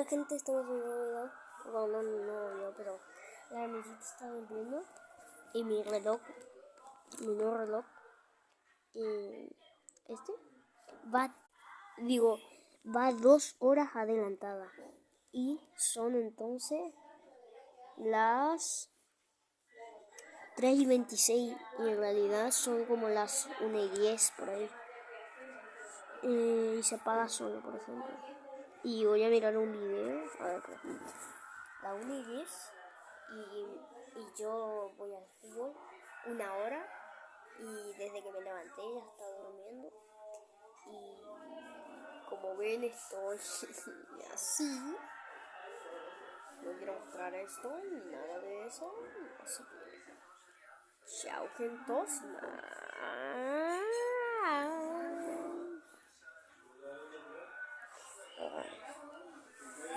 Hola gente, estamos en un nuevo video. Bueno, no un nuevo video, pero la amiguita está durmiendo. Y mi nuevo reloj, este, va 2 horas adelantada. Y son entonces las 3:26 y en realidad son como las 1:10 por ahí. Y se apaga solo, por ejemplo. Y voy a mirar un video. A ver, por ejemplo. La 1:10 y yo voy al fútbol 1 hora y desde que me levanté ya está durmiendo y como ven estoy así. No quiero mostrar esto ni nada de eso, así que chao gentos.